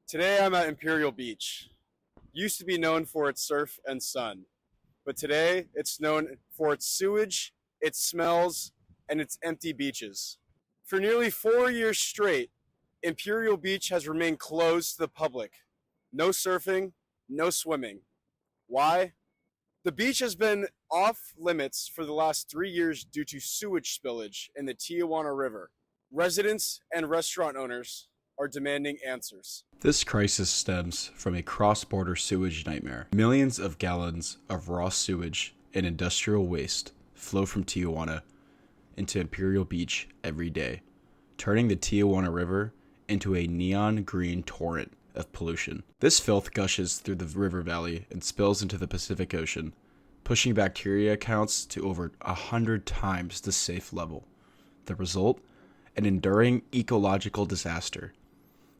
Today I'm at Imperial Beach. Used to be known for its surf and sun, but today it's known for its sewage, its smells, and its empty beaches. For nearly 4 years straight, Imperial Beach has remained closed to the public. No surfing, no swimming. Why? The beach has been off limits for the last 3 years due to sewage spillage in the Tijuana River. Residents and restaurant owners are demanding answers. This crisis stems from a cross-border sewage nightmare. Millions of gallons of raw sewage and industrial waste flow from Tijuana into Imperial Beach every day, turning the Tijuana River into a neon green torrent of pollution. This filth gushes through the river valley and spills into the Pacific Ocean, pushing bacteria counts to over 100 times the safe level. The result? An enduring ecological disaster.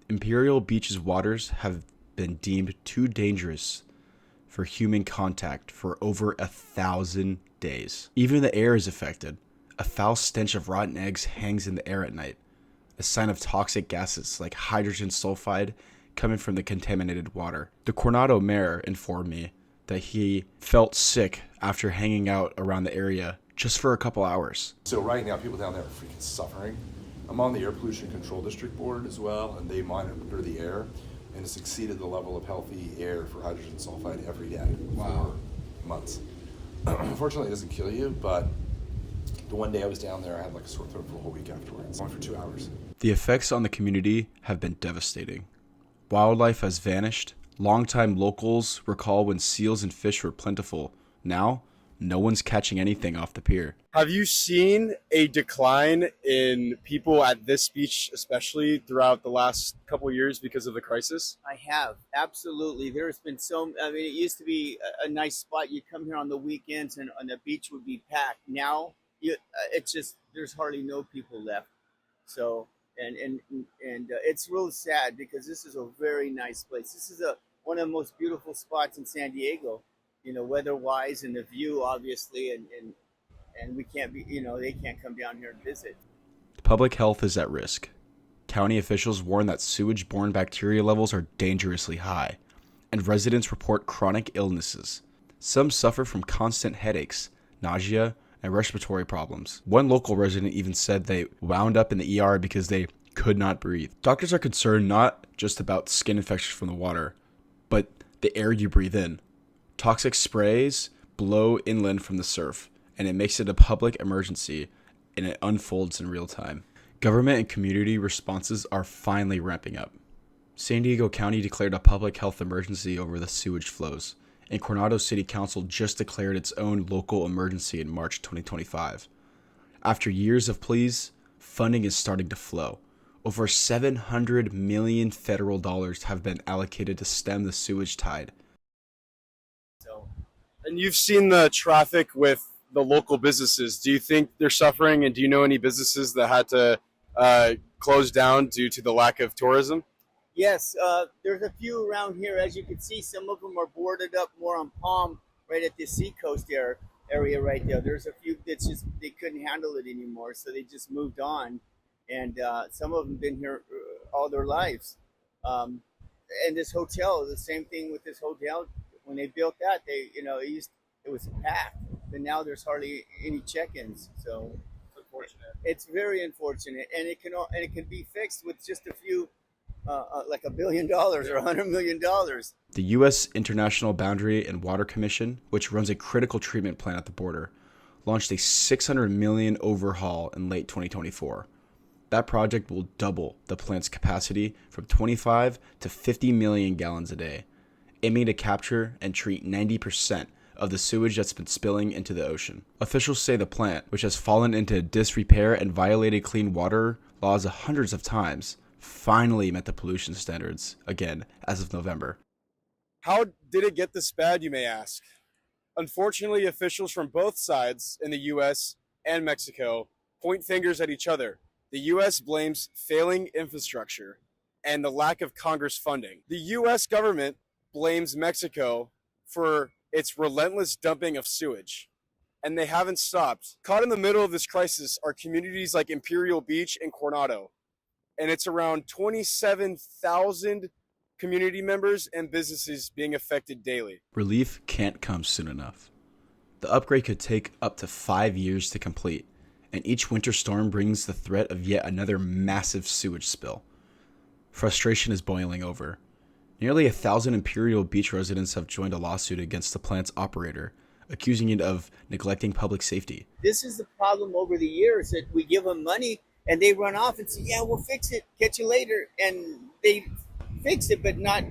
Imperial Beach's waters have been deemed too dangerous for human contact for over 1,000 days. Even the air is affected. A foul stench of rotten eggs hangs in the air at night, a sign of toxic gases like hydrogen sulfide coming from the contaminated water. The Coronado mayor informed me that he felt sick after hanging out around the area just for a couple hours. So right now, people down there are freaking suffering. I'm on the Air Pollution Control District Board as well, and they monitor the air, and it's exceeded the level of healthy air for hydrogen sulfide every day for months. Unfortunately, it doesn't kill you, but the one day I was down there, I had like a sore throat for a whole week afterwards. Only for 2 hours. The effects on the community have been devastating. Wildlife has vanished. Longtime locals recall when seals and fish were plentiful. Now, no one's catching anything off the pier. Have you seen a decline in people at this beach, especially throughout the last couple of years because of the crisis? I have, absolutely. There's been it used to be a nice spot. You'd come here on the weekends and the beach would be packed. Now, it's just, there's hardly no people left. So, and it's real sad because this is a very nice place. This is one of the most beautiful spots in San Diego, weather-wise, and the view, obviously, and we can't be, they can't come down here and visit. Public health is at risk. County officials warn that sewage-borne bacteria levels are dangerously high, and residents report chronic illnesses. Some suffer from constant headaches, nausea, and respiratory problems. One local resident even said they wound up in the ER because they could not breathe. Doctors are concerned not just about skin infections from the water, but the air you breathe in. Toxic sprays blow inland from the surf, and it makes it a public emergency, and it unfolds in real time. Government and community responses are finally ramping up. San Diego County declared a public health emergency over the sewage flows, and Coronado City Council just declared its own local emergency in March 2025. After years of pleas, funding is starting to flow. Over $700 million federal dollars have been allocated to stem the sewage tide. And you've seen the traffic with the local businesses. Do you think they're suffering, and do you know any businesses that had to close down due to the lack of tourism? Yes, there's a few around here. As you can see, some of them are boarded up more on Palm, right at the seacoast area right there. There's a few that's just, they couldn't handle it anymore, so they just moved on. And some of them been here all their lives. And this hotel, the same thing with this hotel. When they built that, it was packed, but now there's hardly any check-ins. So It's unfortunate. it's very unfortunate, and it can be fixed with just a few, like $1 billion or $100 million. The U.S. International Boundary and Water Commission, which runs a critical treatment plant at the border, launched a $600 million overhaul in late 2024. That project will double the plant's capacity from 25 to 50 million gallons a day, aiming to capture and treat 90% of the sewage that's been spilling into the ocean. Officials say the plant, which has fallen into disrepair and violated clean water laws hundreds of times, finally met the pollution standards again as of November. How did it get this bad, you may ask? Unfortunately, officials from both sides in the U.S. and Mexico point fingers at each other. The U.S. blames failing infrastructure and the lack of Congress funding. The U.S. government blames Mexico for its relentless dumping of sewage, and they haven't stopped. Caught in the middle of this crisis are communities like Imperial Beach and Coronado, and it's around 27,000 community members and businesses being affected daily. Relief can't come soon enough. The upgrade could take up to 5 years to complete, and each winter storm brings the threat of yet another massive sewage spill. Frustration is boiling over. Nearly 1,000 Imperial Beach residents have joined a lawsuit against the plant's operator, accusing it of neglecting public safety. This is the problem over the years, that we give them money and they run off and say, yeah, we'll fix it, catch you later. And they fix it, but not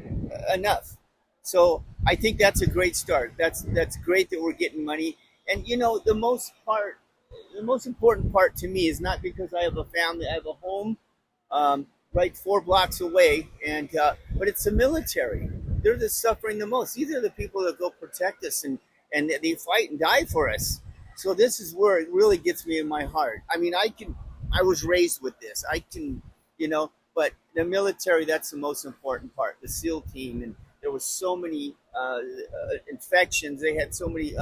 enough. So I think that's a great start. That's great that we're getting money. And the most important part to me is not because I have a family, I have a home right 4 blocks away, and but it's the military. They're the suffering the most. These are the people that go protect us, and they fight and die for us. So this is where it really gets me in my heart. I mean, I was raised with this. I can, but the military, that's the most important part. The SEAL team, and there was so many infections. They had so many.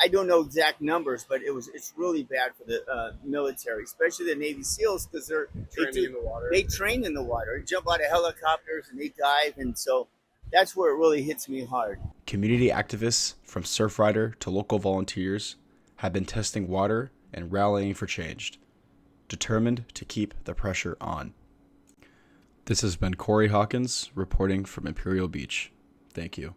I don't know exact numbers, but it's really bad for the military, especially the Navy SEALs, because they train in the water. They jump out of helicopters and they dive, and so that's where it really hits me hard. Community activists, from Surfrider to local volunteers, have been testing water and rallying for change, determined to keep the pressure on. This has been Corey Hawkins reporting from Imperial Beach. Thank you.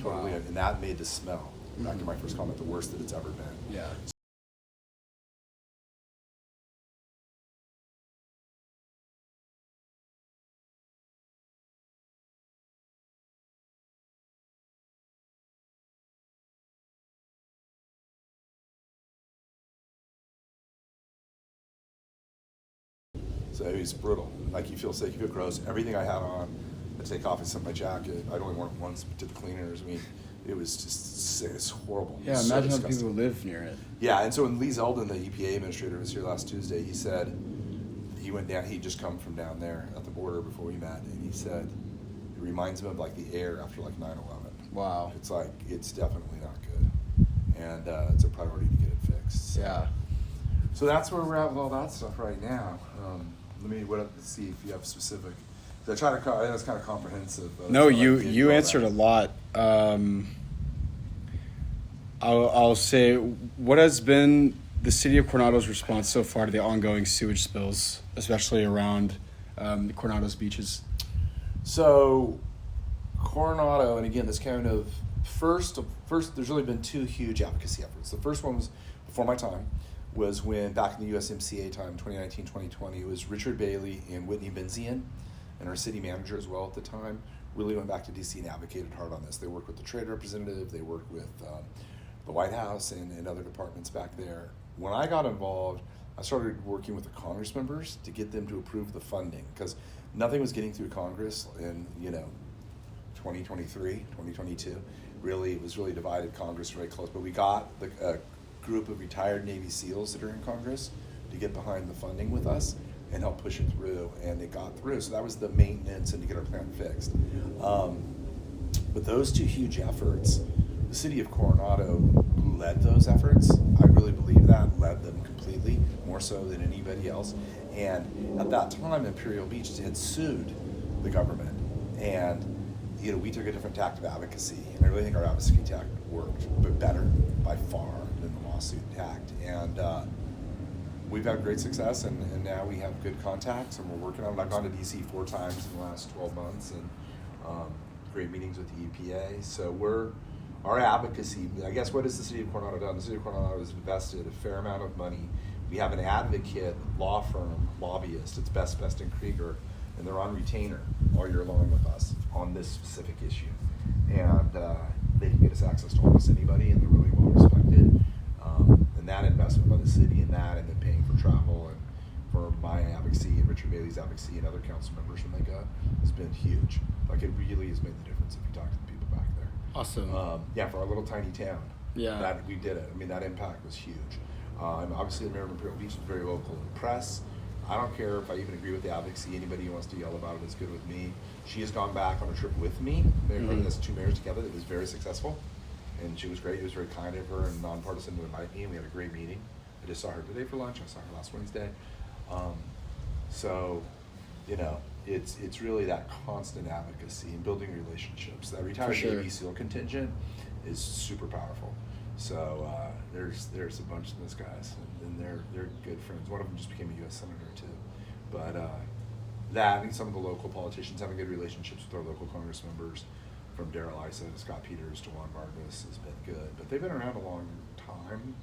Totally, and that made the smell. Back to my first comment, the worst that it's ever been. Yeah. So it was brutal. Like, you feel sick, you feel gross. Everything I had on, I take off and set my jacket. I'd only worn it once to the cleaners. I mean, it was just, it's horrible. Yeah, so imagine how disgusting. people live near it. Yeah, and so when Lee Zeldin, the EPA administrator, was here last Tuesday, he said he went down, he'd just come from down there at the border before we met, and he said it reminds him of like the air after like 9/11. Wow. It's like, it's definitely not good. And it's a priority to get it fixed. So. Yeah. So that's where we're at with all that stuff right now. Let's see if you have specific. I try to. I think it's kind of comprehensive. No, you answered a lot. I'll say, what has been the city of Coronado's response so far to the ongoing sewage spills, especially around Coronado's beaches? So, Coronado, and again, this kind of first. There's really been 2 huge advocacy efforts. The first one was before my time. Was when back in the USMCA time, 2019, 2020, it was Richard Bailey and Whitney Benzian, and our city manager as well at the time, really went back to DC and advocated hard on this. They worked with the trade representative, they worked with the White House and other departments back there. When I got involved, I started working with the Congress members to get them to approve the funding, because nothing was getting through Congress in 2023, 2022. Really, it was really divided Congress very close. But we got a group of retired Navy SEALs that are in Congress to get behind the funding with us and help push it through, and it got through. So that was the maintenance and to get our plant fixed. But those two huge efforts, the city of Coronado led those efforts. I really believe that, led them completely, more so than anybody else. And at that time, Imperial Beach had sued the government. And we took a different tact of advocacy. And I really think our advocacy tact worked, but better by far than the lawsuit tact. And we've had great success, and now we have good contacts, and we're working on it. I've gone to DC 4 times in the last 12 months, and great meetings with the EPA. So our advocacy, I guess, what has the city of Coronado done? The city of Coronado has invested a fair amount of money. We have an advocate law firm, lobbyist, it's Best and Krieger, and they're on retainer all year long with us on this specific issue. And they can get us access to almost anybody, and they're really well respected. And that investment by the city in that, and then paying for travel and for my advocacy and Richard Bailey's advocacy and other council members when they go, has been huge. Like, it really has made the difference if you talk to the people back there. Awesome. For our little tiny town. Yeah. That we did it. I mean, that impact was huge. And obviously, the mayor of Imperial Beach is very local in the press. I don't care if I even agree with the advocacy. Anybody who wants to yell about it is good with me. She has gone back on a trip with me. They're putting us 2 mayors together. It was very successful. And she was great. It was very kind of her and nonpartisan to invite me. And we had a great meeting. I just saw her today for lunch. I saw her last Wednesday. It's really that constant advocacy and building relationships. That retired Navy SEAL contingent is super powerful. So there's a bunch of those guys, and they're good friends. One of them just became a U.S. senator too. But I think some of the local politicians having good relationships with our local Congress members, from Darrell Issa to Scott Peters to Juan Vargas, has been good. But they've been around a long time.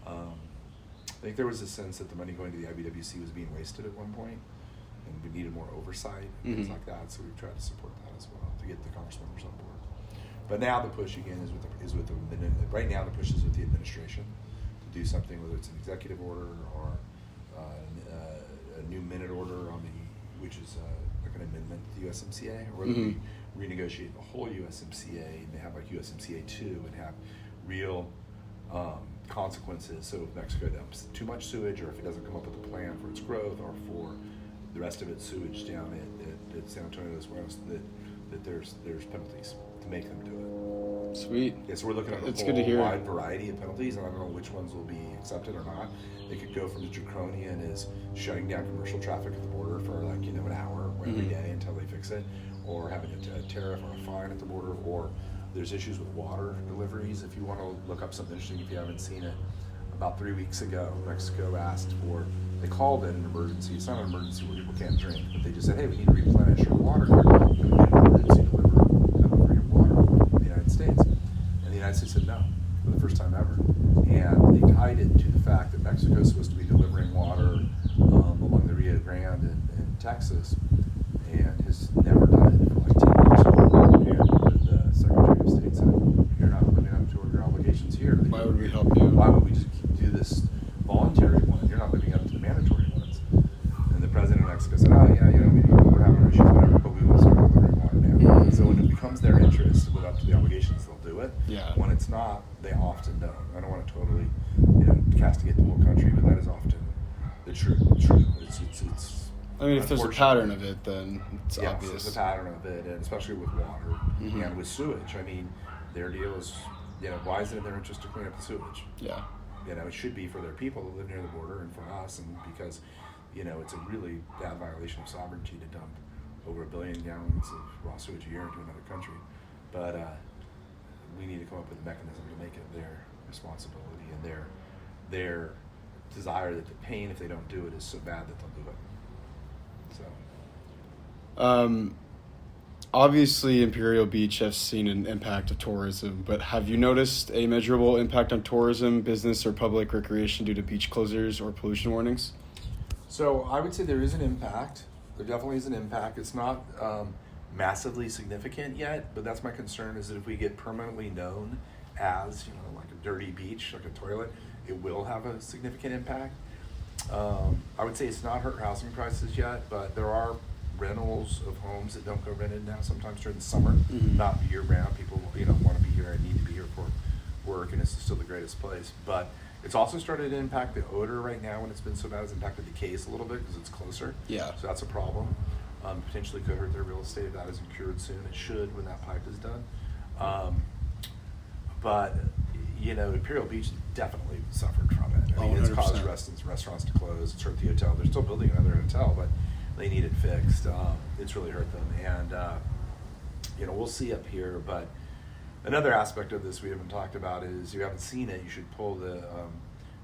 I think there was a sense that the money going to the IBWC was being wasted at one point, and we needed more oversight and things like that. So we've tried to support that as well to get the Congress members on board. But now the push again is with the right now the push is with the administration to do something, whether it's an executive order or a new minute order on which is like an amendment to the USMCA, or whether we renegotiate the whole USMCA and they have like USMCA 2 and have real consequences. So if Mexico dumps too much sewage, or if it doesn't come up with a plan for its growth, or for the rest of its sewage down at San Antonio Los Buenos, that there's penalties to make them do it. Sweet. Yeah, so we're looking at a whole wide variety of penalties, and I don't know which ones will be accepted or not. They could go from as draconian as shutting down commercial traffic at the border for an hour every day until they fix it, or having a tariff or a fine at the border, or there's issues with water deliveries. If you want to look up something interesting, if you haven't seen it, about 3 weeks ago, Mexico they called it an emergency. It's not an emergency where people can't drink, but they just said, hey, we need to replenish your water here. Can we get an emergency delivery of water in the United States? And the United States said no, for the first time ever. And they tied it to the fact that Mexico is supposed to be delivering water along the Rio Grande in Texas, and has never done it for like 10 years. And the Secretary of State said, you're not living up to your obligations here. Why would we help you? Why would we just do this voluntary one? You're not living up to the mandatory ones. And the president of Mexico said, we're having issues, whatever, but we will start delivering water now. So when it becomes their interest to live up to the obligations, they'll do it. Yeah. When it's not, they often don't. I don't want to totally, castigate the whole country, but that is often the truth. It's I mean, if there's a pattern of it, then it's obvious. There's a pattern of it, and especially with water and with sewage. I mean, their deal is, why is it in their interest to clean up the sewage? Yeah. It should be for their people that live near the border and for us, and because, it's a really bad violation of sovereignty to dump over 1 billion gallons of raw sewage a year into another country. But we need to come up with a mechanism to make it their responsibility and their desire that the pain, if they don't do it, is so bad that they'll do it. So. Obviously, Imperial Beach has seen an impact of tourism, but have you noticed a measurable impact on tourism, business, or public recreation due to beach closures or pollution warnings? So I would say there is an impact. There definitely is an impact. It's not massively significant yet, but that's my concern, is that if we get permanently known as, like a dirty beach, like a toilet, it will have a significant impact. I would say it's not hurt housing prices yet, but there are rentals of homes that don't go rented now sometimes during the summer, not year round. People, want to be here and need to be here for work, and it's still the greatest place. But it's also started to impact the odor right now. When it's been so bad, it's impacted the case a little bit because it's closer. Yeah. So that's a problem. Potentially could hurt their real estate if that isn't cured soon. It should when that pipe is done. But Imperial Beach definitely suffered from it. I mean, it's caused 100%. restaurants to close. It's hurt the hotel. They're still building another hotel, but they need it fixed. It's really hurt them. And, we'll see up here. But another aspect of this we haven't talked about is, if you haven't seen it, you should pull the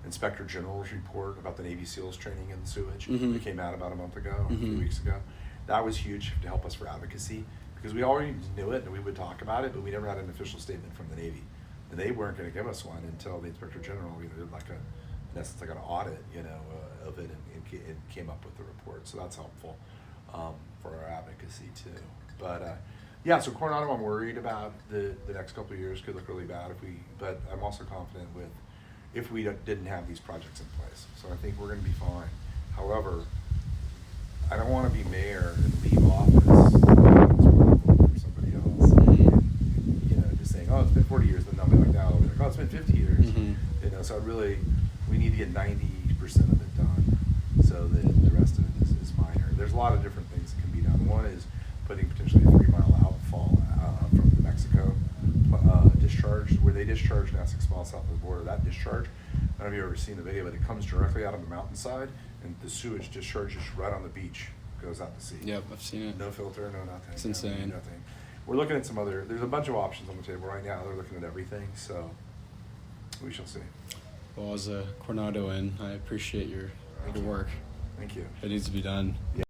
Inspector General's report about the Navy SEALs training in sewage. It came out about a month ago, or a few weeks ago. That was huge to help us for advocacy, because we already knew it and we would talk about it, but we never had an official statement from the Navy. And they weren't going to give us one until the Inspector General did like in essence, like an audit, of it, and came up with the report. So that's helpful for our advocacy too. But so Coronado, I'm worried about the next couple of years could look really bad but I'm also confident if we didn't have these projects in place. So I think we're going to be fine. However, I don't want to be mayor and leave office for somebody else, and, just saying, oh, it's been 40 years, but not like that. I'll be like, oh, it's been 50 years. So we need to get 90% of it done, so that the rest of it is minor. There's a lot of different things that can be done. One is putting potentially a 3-mile outfall from the Mexico discharge, where they discharge in Essex, miles south of the border. That discharge, I don't know if you've ever seen the video, but it comes directly out of the mountainside, and the sewage discharges right on the beach, goes out to sea. Yep, I've seen it. No filter, no nothing. It's insane. Nothing. We're looking at there's a bunch of options on the table right now. They're looking at everything, so we shall see. Well, as a Coronado I appreciate your work. Thank you. It needs to be done.